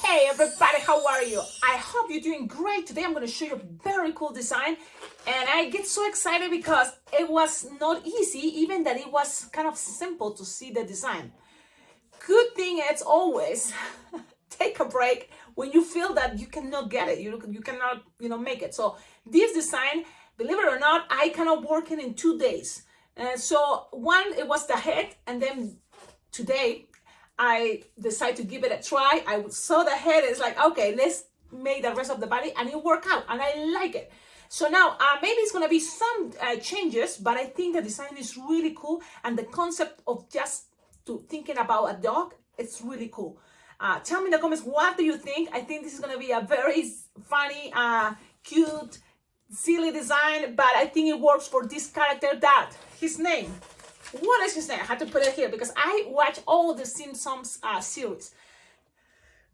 Hey everybody, how are you? I hope you're doing great. Today I'm going to show you a very cool design, and I get so excited because it was not easy, even that it was kind of simple to see the design. Good thing it's always take a break when you feel that you cannot get it, you cannot make it. So this design, believe it or not, I cannot work in 2 days. So one, it was the head, and then today I decided to give it a try. I saw the head, it's like, okay, let's make the rest of the body, and it worked out, and I like it. So now maybe it's gonna be some changes, but I think the design is really cool, and the concept of just thinking about a dog, it's really cool. Tell me in the comments, what do you think? I think this is gonna be a very funny, cute, silly design, but I think it works for this character. That his name. What is his name? I had to put it here because I watch all the Simpsons series.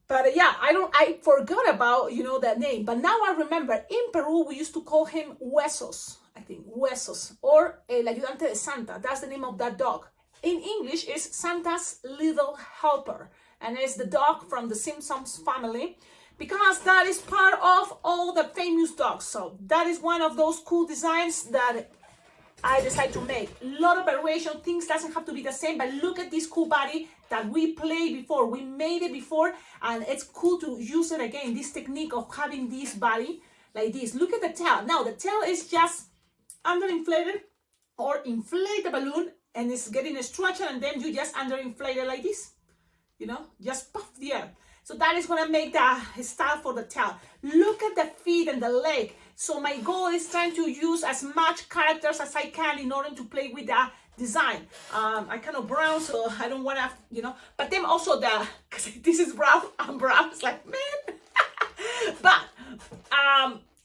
But yeah, I forgot about, the name. But now I remember, in Peru, we used to call him Huesos, I think, Huesos, or El Ayudante de Santa. That's the name of that dog. In English, it's Santa's Little Helper. And it's the dog from the Simpsons family, because that is part of all the famous dogs. So that is one of those cool designs that I decided to make. A lot of variation, things doesn't have to be the same, but look at this cool body that we played before. We made it before, and it's cool to use it again. This technique of having this body like this. Look at the tail. Now the tail is just underinflated, or inflate the balloon, and it's getting stretched, and then you just underinflate it like this. Just puff the air. So that is gonna make the style for the tail. Look at the feet and the leg. So my goal is trying to use as much characters as I can in order to play with the design. I kind of brown, so I don't wanna, but then also cause this is brown, I'm brown, it's like, man. But,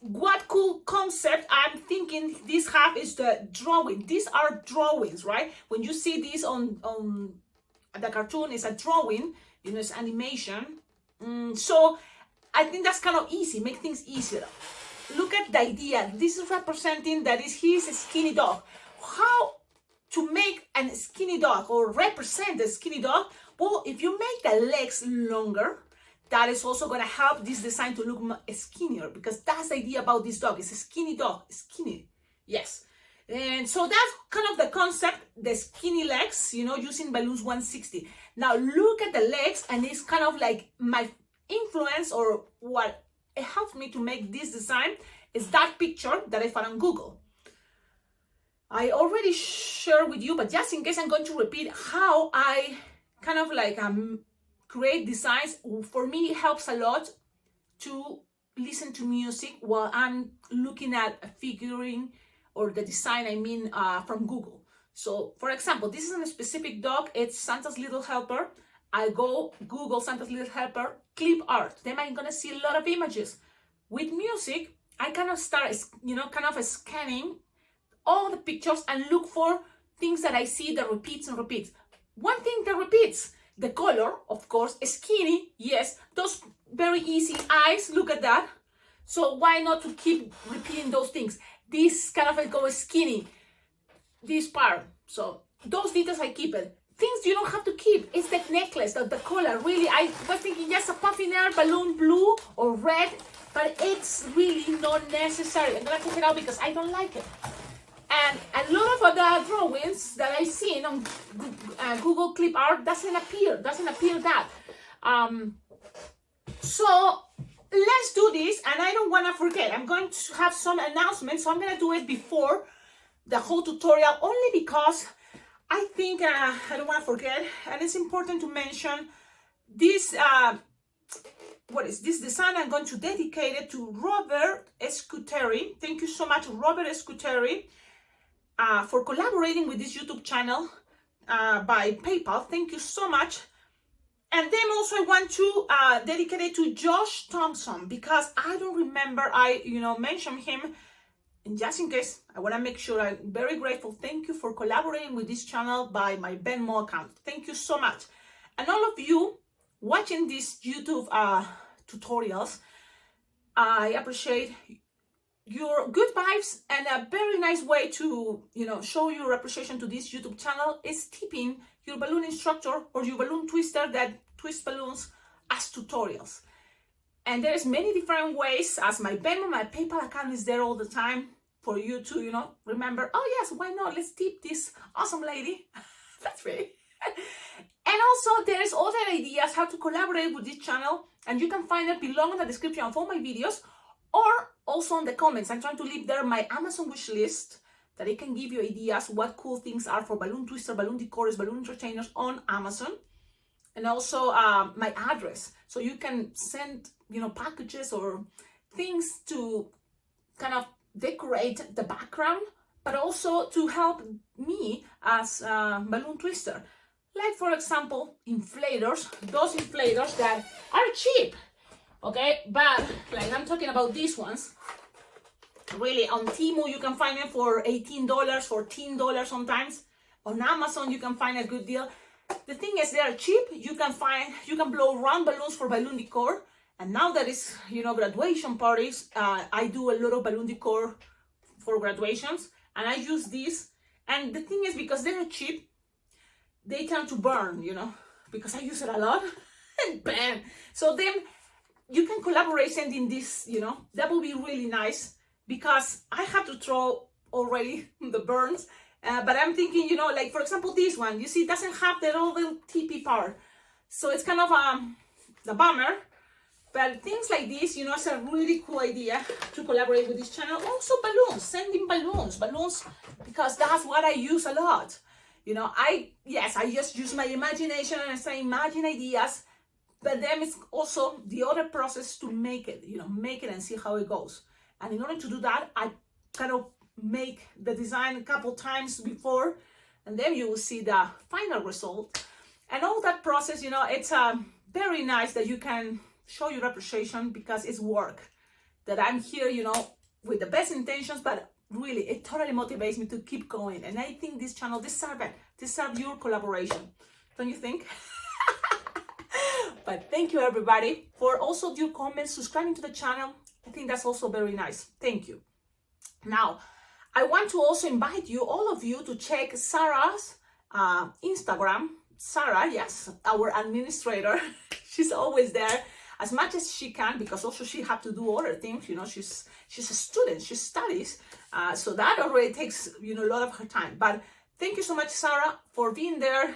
what cool concept I'm thinking this have is the drawing. These are drawings, right? When you see this on the cartoon, it's a drawing, it's animation. So I think that's kind of easy, make things easier. Look at the idea. This is representing that he's a skinny dog. How to make a skinny dog or represent a skinny dog? Well, if you make the legs longer, that is also going to help this design to look skinnier, because that's the idea about this dog. It's a skinny dog, skinny. Yes. And so that's kind of the concept, the skinny legs, using balloons 160. Now look at the legs, and it's kind of like my influence, or what it helps me to make this design is that picture that I found on Google. I already shared with you, but just in case, I'm going to repeat how I kind of like create designs. For me, it helps a lot to listen to music while I'm looking at a figurine, or the design, from Google. So for example, this is a specific dog, it's Santa's Little Helper. I go Google Santa's Little Helper, clip art. Then I'm gonna see a lot of images. With music, I kind of start, scanning all the pictures and look for things that I see that repeats and repeats. One thing that repeats, the color, of course, skinny, yes, those very easy eyes, look at that. So why not to keep repeating those things? This kind of goes skinny, this part. So those details I keep it. Things you don't have to keep. It's the necklace, the color. Really, I was thinking just a puffy air balloon, blue or red, but it's really not necessary. I'm gonna take it out because I don't like it. And a lot of other drawings that I seen on Google Clip Art doesn't appear that. So let's do this, and I don't want to forget. I'm going to have some announcements, so I'm going to do it before the whole tutorial, only because I think I don't want to forget, and it's important to mention this. What is this design? I'm going to dedicate it to Robert Escuteri. Thank you so much, Robert Escuteri, for collaborating with this YouTube channel by PayPal. Thank you so much. And then also I want to dedicate it to Josh Thompson, because I don't remember I mentioned him. And just in case, I want to make sure I'm very grateful. Thank you for collaborating with this channel by my Venmo account. Thank you so much. And all of you watching these YouTube tutorials, I appreciate your good vibes, and a very nice way to show your appreciation to this YouTube channel is tipping your balloon instructor or your balloon twister that twists balloons as tutorials. And there's many different ways, as my Venmo, my PayPal account is there all the time for you to, remember, oh yes, why not? Let's tip this awesome lady. That's right. And also there's other ideas how to collaborate with this channel, and you can find it below in the description of all my videos, or also in the comments. I'm trying to leave there my Amazon wish list that it can give you ideas what cool things are for balloon twister, balloon decors, balloon entertainers on Amazon. And also my address, so you can send packages or things to kind of decorate the background, but also to help me as a balloon twister. Like, for example, inflators, those inflators that are cheap, okay? But like I'm talking about these ones, really on Temu you can find them for $18, $14 sometimes. On Amazon you can find a good deal. The thing is, they are cheap. You can blow round balloons for balloon decor. And now that is, graduation parties, I do a lot of balloon decor for graduations, and I use these. And the thing is, because they're cheap, they tend to burn, because I use it a lot, and bam. So then you can collaborate sending this, that would be really nice, because I have to throw already the burns. But I'm thinking, like for example, this one, you see, it doesn't have that little tippy part. So it's kind of a bummer. But things like this, it's a really cool idea to collaborate with this channel. Also balloons, sending balloons, because that's what I use a lot. I just use my imagination and I say imagine ideas, but then it's also the other process to make it, make it and see how it goes. And in order to do that, I kind of make the design a couple times before, and then you will see the final result. And all that process, it's very nice that you can show your appreciation, because it's work that I'm here, with the best intentions, but really it totally motivates me to keep going. And I think this channel deserves your collaboration, don't you think? But thank you everybody for also your comments, subscribing to the channel. I think that's also very nice. Thank you. Now I want to also invite you, all of you, to check Sarah's Instagram. Sarah, yes, our administrator. She's always there as much as she can, because also she had to do other things. She's a student, she studies, so that already takes a lot of her time. But thank you so much, Sarah, for being there,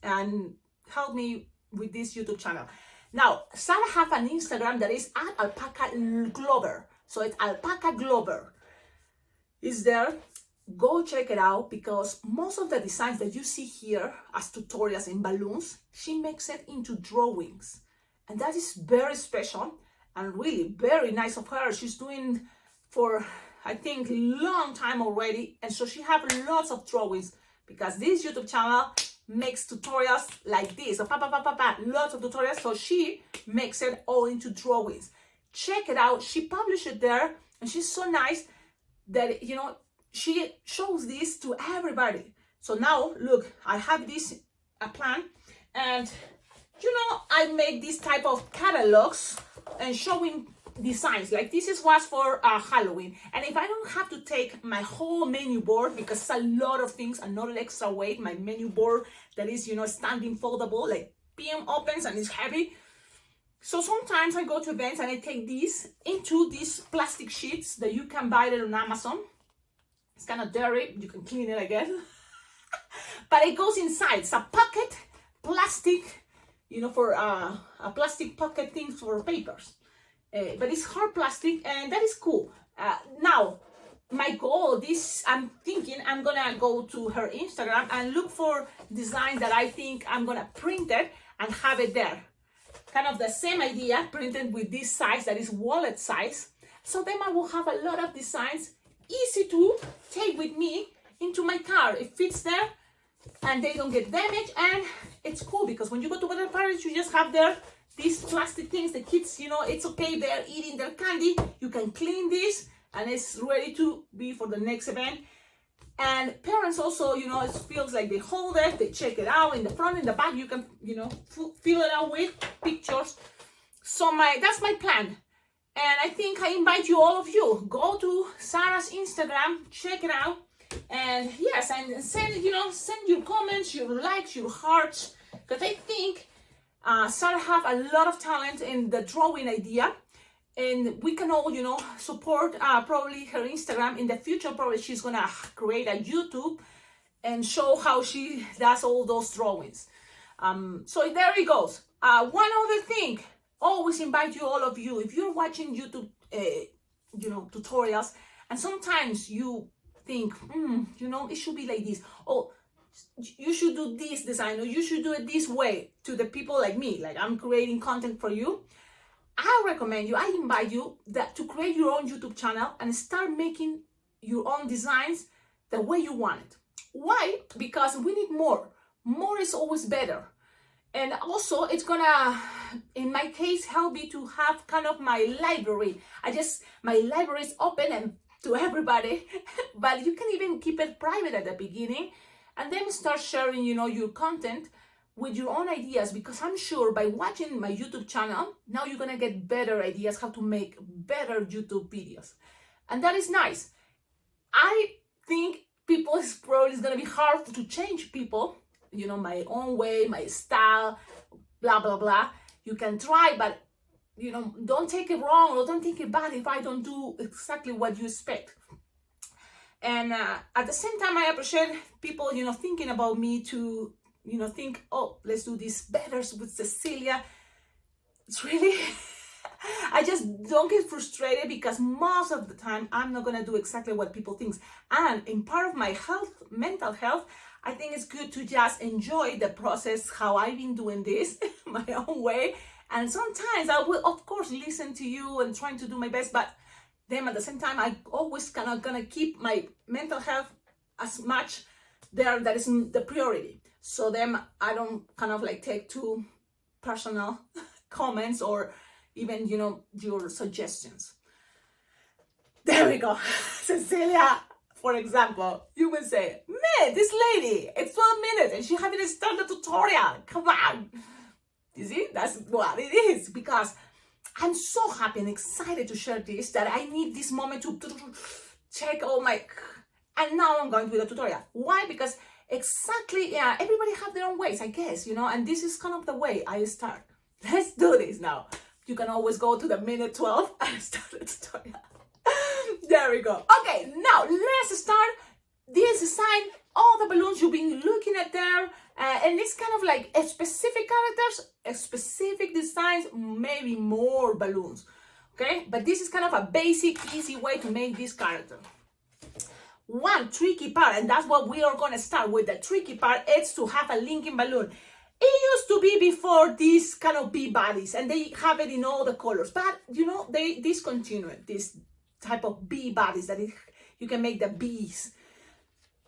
and help me with this YouTube channel. Now, Sarah have an Instagram that is @alpaca_glover. So it's alpaca_glover. Is there. Go check it out, because most of the designs that you see here as tutorials in balloons, she makes it into drawings, and that is very special and really very nice of her. She's doing for, I think, long time already, and so she have lots of drawings, because this YouTube channel makes tutorials like this, so lots of tutorials. So she makes it all into drawings. Check it out. She published it there, and she's so nice that she shows this to everybody. So now look, I have this plan, and I make this type of catalogs and showing designs. Like this was for Halloween, and if I don't have to take my whole menu board, because it's a lot of things, another extra weight, my menu board that is standing foldable, like PM opens and it's heavy. So sometimes I go to events and I take these into these plastic sheets that you can buy it on Amazon. It's kind of dirty, you can clean it again. But it goes inside. It's a pocket, plastic, for a plastic pocket thing for papers. But it's hard plastic, and that is cool. Now, my goal, I'm thinking I'm gonna go to her Instagram and look for design that I think I'm gonna print it and have it there. Kind of the same idea, printed with this size that is wallet size. So then I will have a lot of designs, easy to take with me into my car. It fits there and they don't get damaged, and it's cool because when you go to other parties, you just have there these plastic things. The kids, it's okay, they're eating their candy, you can clean this and it's ready to be for the next event. And parents also, it feels like they hold it, they check it out in the front, in the back, you can, fill it out with pictures. So that's my plan. And I think I invite you, all of you, go to Sarah's Instagram, check it out. And yes, and send your comments, your likes, your hearts, because I think Sarah have a lot of talent in the drawing idea, and we can all, support probably her Instagram. In the future, probably she's gonna create a YouTube and show how she does all those drawings. So there it goes. One other thing, always invite you, all of you, if you're watching YouTube, tutorials, and sometimes you think, it should be like this, or you should do this design, or you should do it this way, to the people like me, like I'm creating content for you. I invite you to create your own YouTube channel and start making your own designs the way you want it. Why? Because we need more. More is always better. And also it's gonna, in my case, help me to have kind of my library. My library is open and to everybody, but you can even keep it private at the beginning and then start sharing, your content with your own ideas, because I'm sure by watching my YouTube channel, now you're gonna get better ideas how to make better YouTube videos. And that is nice. I think it's probably gonna be hard to change people, my own way, my style, blah, blah, blah. You can try, but, don't take it wrong or don't take it bad if I don't do exactly what you expect. And at the same time, I appreciate people, thinking about me to, think, oh, let's do this better with Cecilia. It's really, I just don't get frustrated, because most of the time I'm not gonna do exactly what people think. And in part of my mental health, I think it's good to just enjoy the process, how I've been doing this my own way. And sometimes I will, of course, listen to you and trying to do my best, but then at the same time, I always gonna keep my mental health as much there. That is the priority. So then I don't kind of like take too personal comments or even, your suggestions. There we go. Cecilia, for example, you will say, man, this lady, it's 12 minutes and she haven't started the tutorial. Come on. You see, that's what it is, because I'm so happy and excited to share this, that I need this moment to check all my, and now I'm going to the tutorial. Why? Because everybody have their own ways, I guess, and this is kind of the way I start. Let's do this now. You can always go to the minute 12 and start the tutorial. There we go. Okay, now let's start this design. All the balloons you've been looking at there, and it's kind of like a specific characters, a specific designs, maybe more balloons, okay? But this is kind of a basic, easy way to make this character. One tricky part, and that's what we are gonna start with. The tricky part is to have a linking balloon. It used to be before these kind of bee bodies, and they have it in all the colors, but they discontinued this type of bee bodies that you can make the bees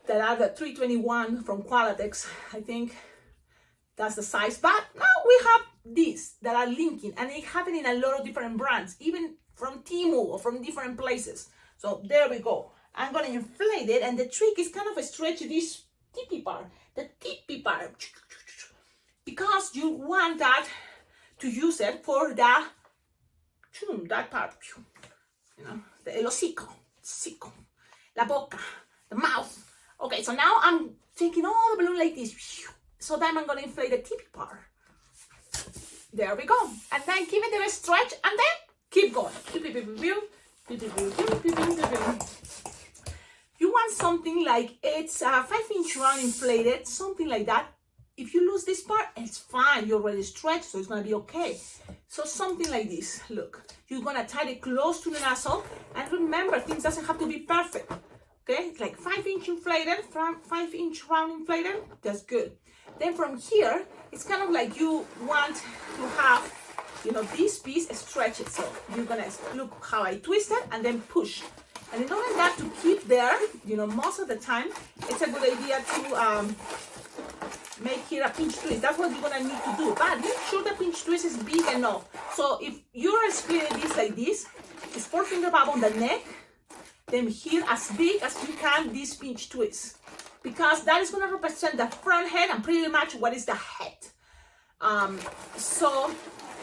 that are the 321 from Qualatex. I think that's the size, but now we have these that are linking, and they have it in a lot of different brands, even from Temu or from different places. So there we go. I'm gonna inflate it, and the trick is kind of stretch this tippy part, because you want that to use it for that part, el hocico, la boca, the mouth. Okay, so now I'm taking all the balloon like this. So then I'm gonna inflate the tippy part. There we go. And then give it a stretch, and then keep going. You want something like it's a 5-inch round inflated, something like that. If you lose this part, it's fine. You already stretched, so it's gonna be okay. So something like this. Look, you're gonna tie it close to the nozzle, and remember, things doesn't have to be perfect. Okay, it's like 5-inch inflated, 5-inch round inflated. That's good. Then from here, it's kind of like you want to have, this piece stretched. So you're gonna look how I twist it and then push. And in order that to keep there, most of the time, it's a good idea to make here a pinch twist. That's what you're gonna need to do. But make sure the pinch twist is big enough. So if you're splitting this like this, it's 4-finger bob on the neck, then here as big as you can this pinch twist, because that is gonna represent the front head and pretty much what is the head. So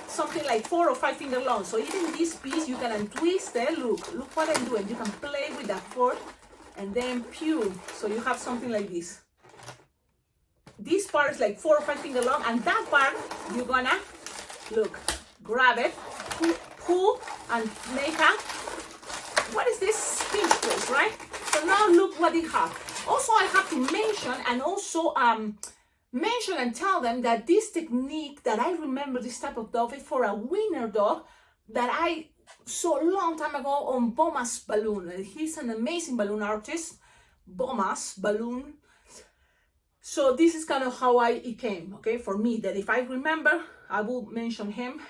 something like 4 or 5 finger long. So even this piece you can untwist it. Look what I'm doing. You can play with that fork and then pew. So you have something like this. this part is like 4 or 5 fingers long, and that part you're gonna look, grab it, pull, and make a, what is this pinch twist, right? So now look what it has. Also, I have to mention and tell them that this technique that I remember, this type of dog is for a winner dog that I saw a long time ago on Boma's balloon. He's an amazing balloon artist, Boma's balloon. So this is kind of how it came, okay, for me, that if I remember, I will mention him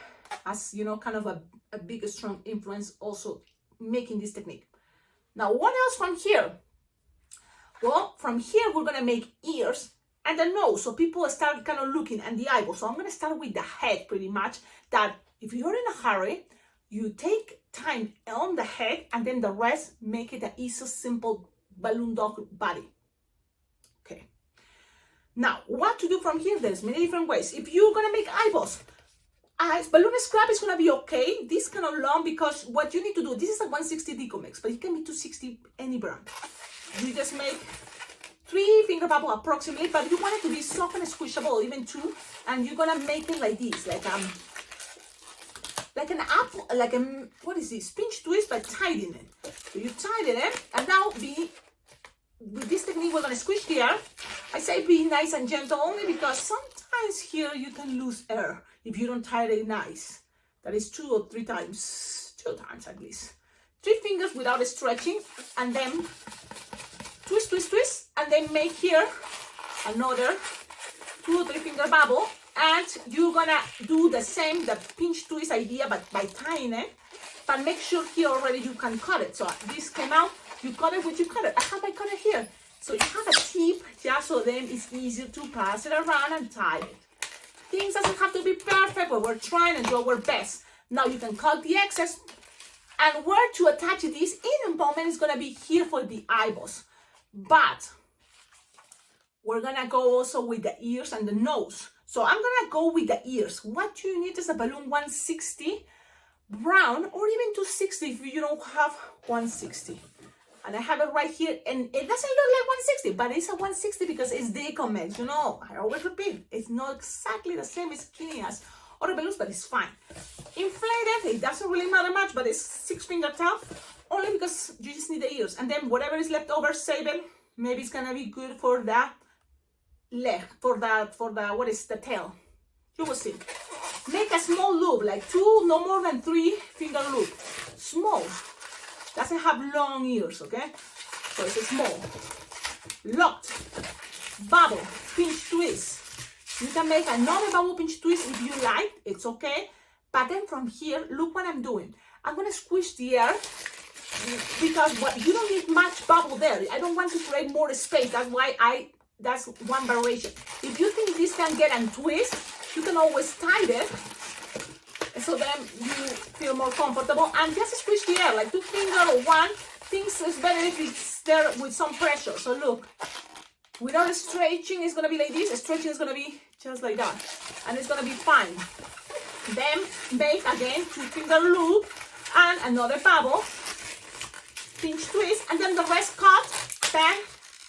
as, you know, kind of a big, strong influence also making this technique. Now, what else from here? Well, from here, we're gonna make ears and the nose. So people start kind of looking at the eyeball. So I'm gonna start with the head pretty much, that if you're in a hurry, you take time on the head and then the rest, make it an easy, simple balloon dog body. Okay. Now, what to do from here? There's many different ways. If you're gonna make eyeballs, balloon scrap is gonna be okay. This kind of long, because what you need to do, this is a 160 Deco Mix, but it can be 260 any brand. You just make 3 finger bubble approximately, but you want it to be soft and squishable, even 2, and you're gonna make it like this, like an apple, like a, what is this, pinch twist, but tighten it. So you tighten it, and now with this technique, we're gonna squish here. I say be nice and gentle only because sometimes here you can lose air if you don't tighten it nice. That is 2 or 3 times, 2 times at least. 3 fingers without stretching, and then twist, twist, twist, and then make here another 2 or 3 finger bubble, and you're gonna do the same, the pinch twist idea, but by tying it, but make sure here already you can cut it. So this came out, you cut it with your cutter. I have my cutter here. So you have a tip, just so then it's easier to pass it around and tie it. Things doesn't have to be perfect, but we're trying and do our best. Now you can cut the excess, and where to attach this in a moment is gonna be here for the eyeballs. But we're gonna go also with the ears and the nose. So I'm gonna go with the ears. What you need is a balloon 160 brown, or even 260 if you don't have 160. And I have it right here, and it doesn't look like 160, but it's a 160 because it's Deco Mix. You know, I always repeat, it's not exactly the same skinny as other balloons, but it's fine. Inflated, it doesn't really matter much, but it's 6 finger top, only because you just need the ears. And then whatever is left over, save it. Maybe it's gonna be good for the leg, for the what is the tail. You will see. Make a small loop, like 2, no more than 3 finger loop. Small. Doesn't have long ears, okay? So it's small. Locked. Bubble. Pinch twist. You can make another bubble pinch twist if you like. It's okay. But then from here, look what I'm doing. I'm going to squish the air because you don't need much bubble there. I don't want to create more space. That's why that's one variation. If you think this can get and twist, you can always tie it. So then you feel more comfortable, and just squish the air like 2 finger or 1. Things is better if it's there with some pressure. So look, without stretching, it's gonna be like this. Stretching is gonna be just like that, and it's gonna be fine. Then make again 2 finger loop and another bubble, pinch twist, and then the rest cut. Then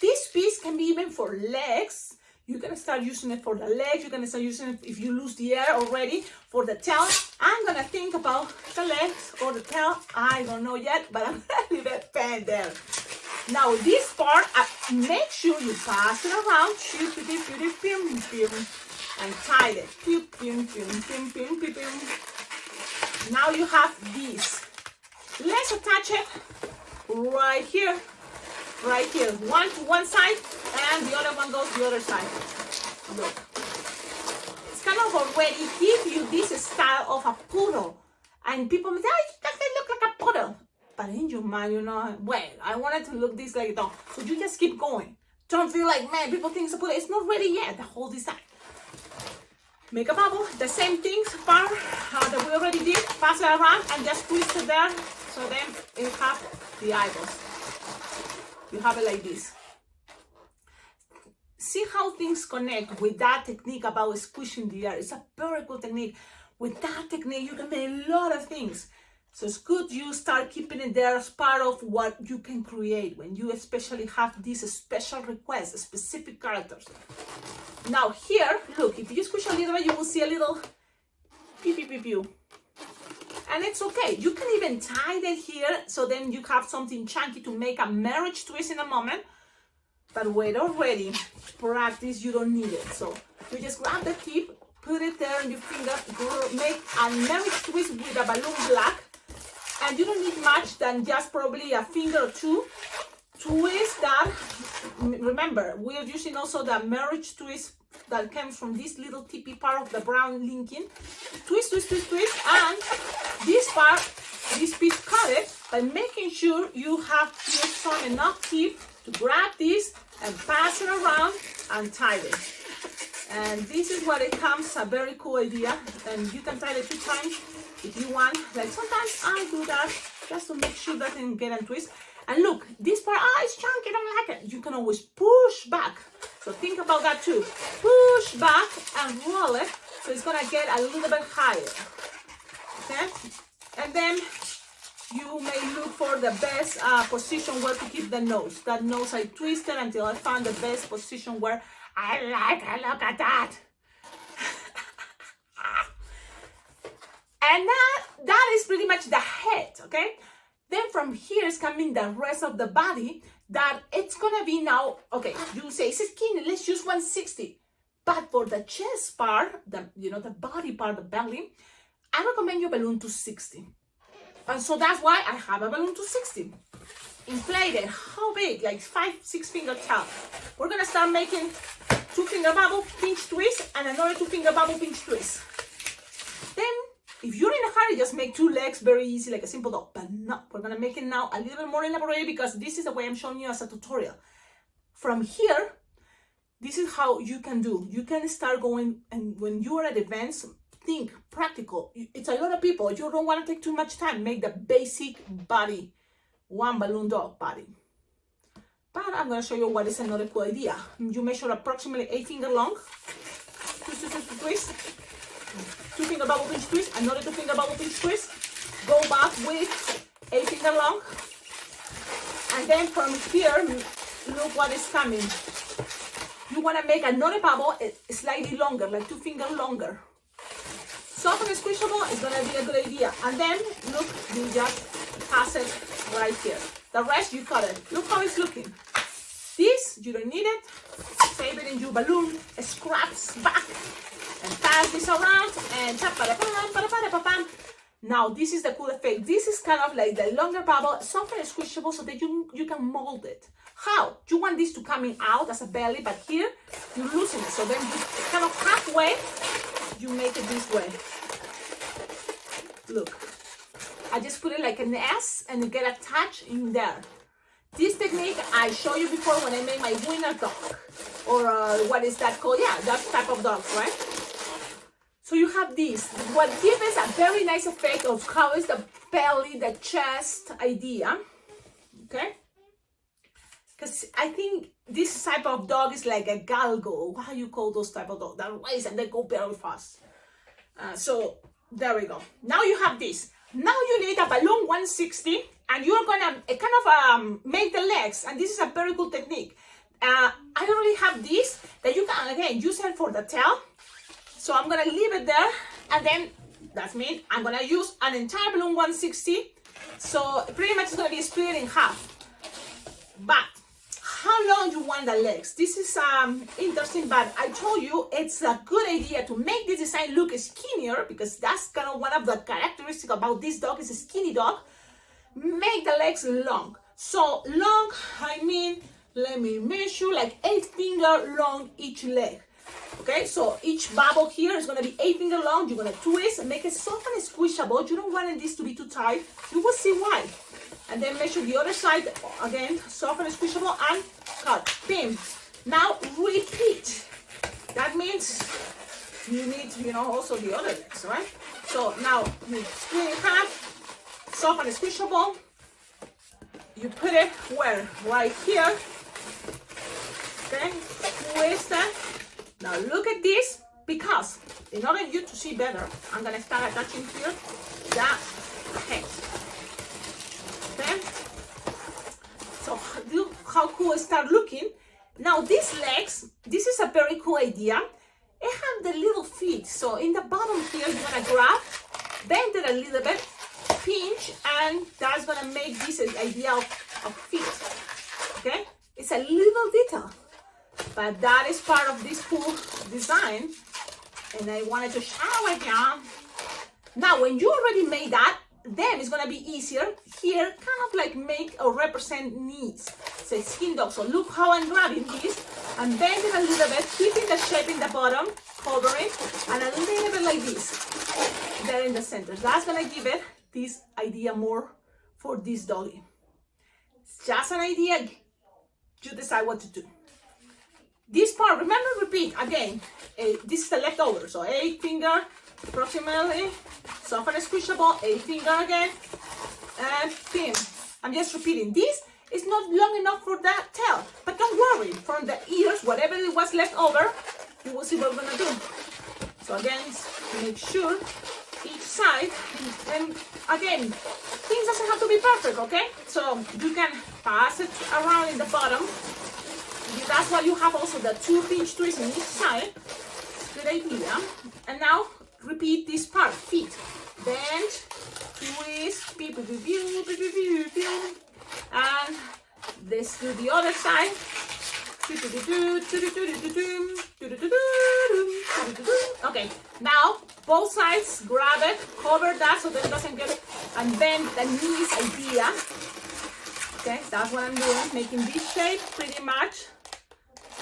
this piece can be even for legs. You can start using it for the legs. You can start using it if you lose the air already for the tail. I'm gonna think about the legs or the tail. I don't know yet, but I'm gonna leave it pen there. Now this part, make sure you pass it around, and tie it. Now you have this. Let's attach it right here. Right here, one to one side, and the other one goes the other side. Look, it's kind of already give you this style of a poodle, and people may say, "Oh, it doesn't look like a poodle," but in your mind, you know, well, I wanted to look this like a dog, so you just keep going. Don't feel like, man, people think it's a poodle. It's not ready yet. The whole design. Make a bubble. The same things part that we already did. Pass it around and just twist it there, so then it have the eyeballs. You have it like this. See how things connect with that technique about squishing the air. It's a very cool technique. With that technique, you can make a lot of things. So it's good you start keeping it there as part of what you can create when you especially have these special requests, specific characters. Now here, look, if you squish a little bit, you will see a little pew, pew, pew, pew. And it's okay. You can even tie it here, so then you have something chunky to make a marriage twist in a moment. But when already practice, you don't need it. So you just grab the tip, put it there in your finger, make a marriage twist with a balloon black. And you don't need much than just probably a finger or two. Twist that. Remember, we are using also the marriage twist that comes from this little tippy part of the brown linking. Twist, twist, twist, twist. And this part, this piece cut it by making sure you have here some enough tip to grab this and pass it around and tie it. And this is what it comes, a very cool idea. And you can tie it 2 times if you want. Like sometimes I do that just to make sure that it can get a twist. And look, this part, it's chunky, I don't like it. You can always push back. So think about that too. Push back and roll it so it's gonna get a little bit higher. Okay? And then you may look for the best position where to keep the nose. That nose I twisted until I found the best position where I like it. Look at that. And that is pretty much the head, okay? Then from here is coming the rest of the body that it's gonna be now, okay, you say it's skinny, let's use 160. But for the chest part, the body part, the belly, I recommend you balloon to 60. And so that's why I have a balloon to 60. Inflated, how big? Like 5-6 finger tall. We're gonna start making 2-finger bubble, pinch twist, and another 2-finger bubble, pinch twist. Then, if you're in a hurry, just make 2 legs very easy, like a simple dog. But no, we're gonna make it now a little bit more elaborated because this is the way I'm showing you as a tutorial. From here, this is how you can do. You can start going, and when you are at events, think practical. It's a lot of people. You don't want to take too much time. Make the basic body, 1 balloon dog body. But I'm gonna show you what is another cool idea. You measure approximately 8 finger long. Twist. 2-finger bubble pinch twist. Another 2-finger bubble pinch twist. Go back with 8 finger long. And then from here, look what is coming. You want to make another bubble slightly longer, like 2 finger longer. Soft and squishable is going to be a good idea. And then, look, you just pass it right here. The rest, you cut it. Look how it's looking. This, you don't need it. Save it in your balloon, scraps back, and pass this around, and now this is the cool effect. This is kind of like the longer bubble, soft and squishable, so that you can mold it. How? You want this to coming out as a belly, but here you loosen it. So then you kind of halfway, you make it this way. Look, I just put it like an S and you get attached in there. This technique I showed you before when I made my winner dog, or what is that called? Yeah, that type of dogs, right? So you have this. What gives us a very nice effect of how is the belly, the chest idea, okay? Because I think this type of dog is like a galgo. How you call those type of dogs? That race and they go very fast. So there we go. Now you have this. Now you need a balloon 160, and you're gonna kind of make the legs. And this is a very good technique. I already have this that you can again use it for the tail. So I'm gonna leave it there, and then that means I'm gonna use an entire balloon 160. So pretty much it's gonna be split in half. But how long you want the legs? This is interesting, but I told you it's a good idea to make this design look skinnier, because that's kind of one of the characteristics about this dog is a skinny dog. Make the legs long. So long, I mean, let me measure like 8 finger long each leg. Okay, so each bubble here is going to be 8 finger long. You're going to twist and make it soft and squishable. You don't want this to be too tight. You will see why. And then measure the other side again, soft and squishable, and cut. Bim. Now repeat. That means you need, also the other legs, right? So now you split in half, soft and squishable. You put it where? Right here. Okay, twist it. Now look at this, because in order for you to see better, I'm going to start attaching here the head. start looking. Now these legs, this is a very cool idea. It have the little feet. So in the bottom here, you're gonna grab, bend it a little bit, pinch, and that's gonna make this idea of feet. Okay? It's a little detail, but that is part of this cool design. And I wanted to share with you. Now, when you already made that, then it's gonna be easier here, kind of like make or represent knees. Say skin dog. So look how I'm grabbing this and bend it a little bit, keeping the shape in the bottom, covering, and a little bit like this, there in the center. That's gonna give it this idea more for this doggy. It's just an idea. You decide what to do. This part, remember, repeat again. This is the leftover, so 8 finger approximately, soft and squishable, 8 finger again, and pin. I'm just repeating. This is not long enough for that tail, but don't worry. From the ears, whatever it was left over, you will see what we're gonna do. So again, make sure each side, and again, things doesn't have to be perfect, okay? So you can pass it around in the bottom. That's why you have also the 2 pinch twists on each side. Good idea. And now repeat this part. Feet. Bend, twist, and let's do the other side. Okay, now both sides, grab it, cover that so that it doesn't get it, and bend the knees idea. Okay, that's what I'm doing, making this shape pretty much,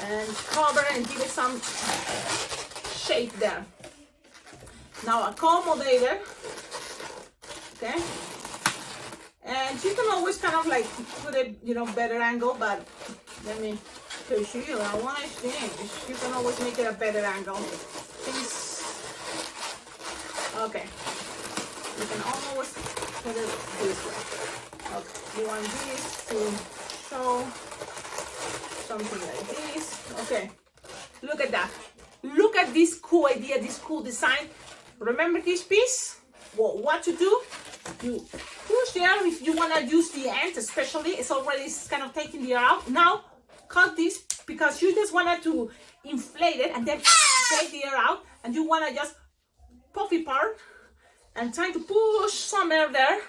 and cover and give it some shape there. Now accommodate it, okay, and you can always kind of like put a better angle, but let me show you. I want to think you can always make it a better angle. Okay, you can always put it this way. Okay, you want this to show something like this. Okay, look at that. Look at this cool idea, this cool design. Remember this piece? Well, what to do? You push there if you want to use the end, especially. It's already kind of taking the air out. Now, cut this because you just wanted to inflate it and then take the air out. And you want to just puffy part and trying to push some air there.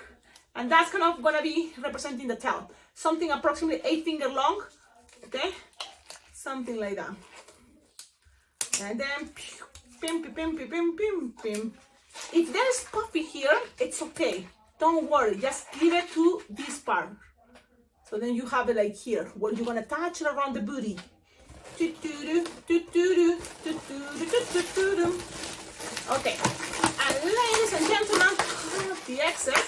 And that's kind of going to be representing the tail. Something approximately 8 finger long. Okay? Something like that. And then pim, pim, pim, pim, pim, pim. If there's puffy here, it's okay. Don't worry, just give it to this part. So then you have it like here, where you're gonna touch it around the booty. Okay, and ladies and gentlemen, the excess.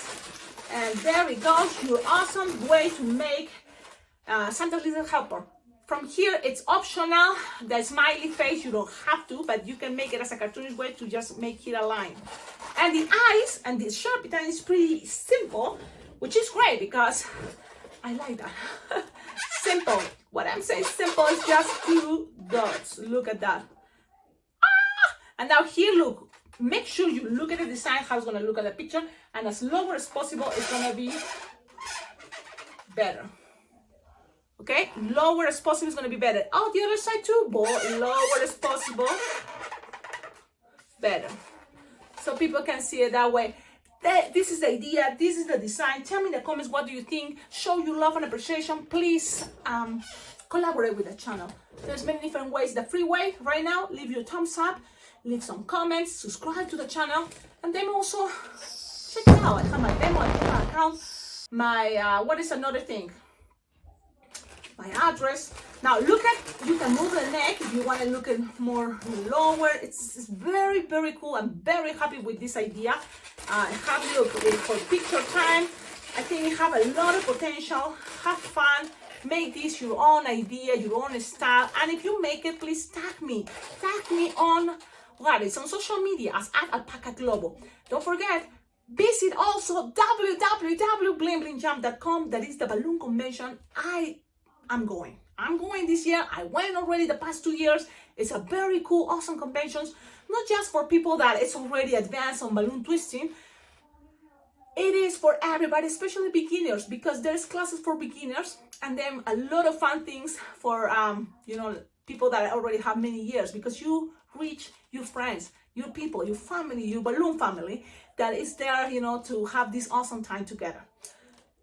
And there we go, your awesome way to make Santa's Little Helper. From here, it's optional. The smiley face, you don't have to, but you can make it as a cartoonish way to just make it a line. And the eyes and the sharp line is pretty simple, which is great because I like that. Simple. What I'm saying simple is just 2 dots. Look at that. Ah! And now here, look. Make sure you look at the design, how it's going to look at the picture, and as lower as possible, it's going to be better. Okay, lower as possible is going to be better. Oh, the other side too, but lower as possible, better. So people can see it that way. This is the idea, this is the design. Tell me in the comments, what do you think? Show your love and appreciation. Please collaborate with the channel. There's many different ways. The free way right now, leave your thumbs up, leave some comments, subscribe to the channel, and then also check it out. I have my Venmo account, my, what is another thing? My address. Now look at, you can move the neck if you want to look at more lower. It's very, very cool. I'm very happy with this idea. Have look for picture time. I think you have a lot of potential. Have fun. Make this your own idea, your own style. And if you make it, please tag me. Tag me on what is on social media as @alpacaglobo. Don't forget, visit also www.blingblingJam.com. That is the balloon convention. I'm going this year. I went already the past 2 years. It's a very cool, awesome convention. Not just for people that it's already advanced on balloon twisting, It is for everybody, especially beginners, because there's classes for beginners and then a lot of fun things for people that already have many years, because you reach your friends, your people, your family, your balloon family that is there, to have this awesome time together.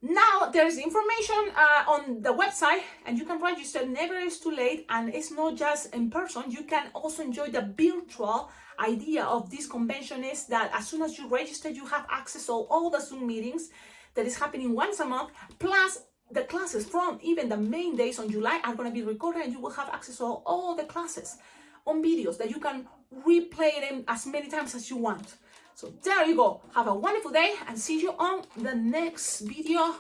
Now there's information on the website, and you can register. Never is too late, and it's not just in person. You can also enjoy the virtual idea of this convention. Is that as soon as you register, you have access to all the Zoom meetings that is happening once a month, plus the classes from even the main days on July are going to be recorded, and you will have access to all the classes on videos that you can replay them as many times as you want. So there you go. Have a wonderful day and see you on the next video.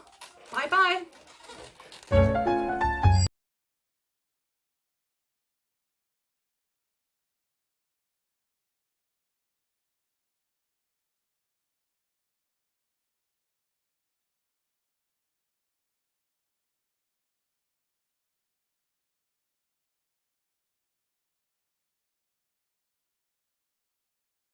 Bye bye.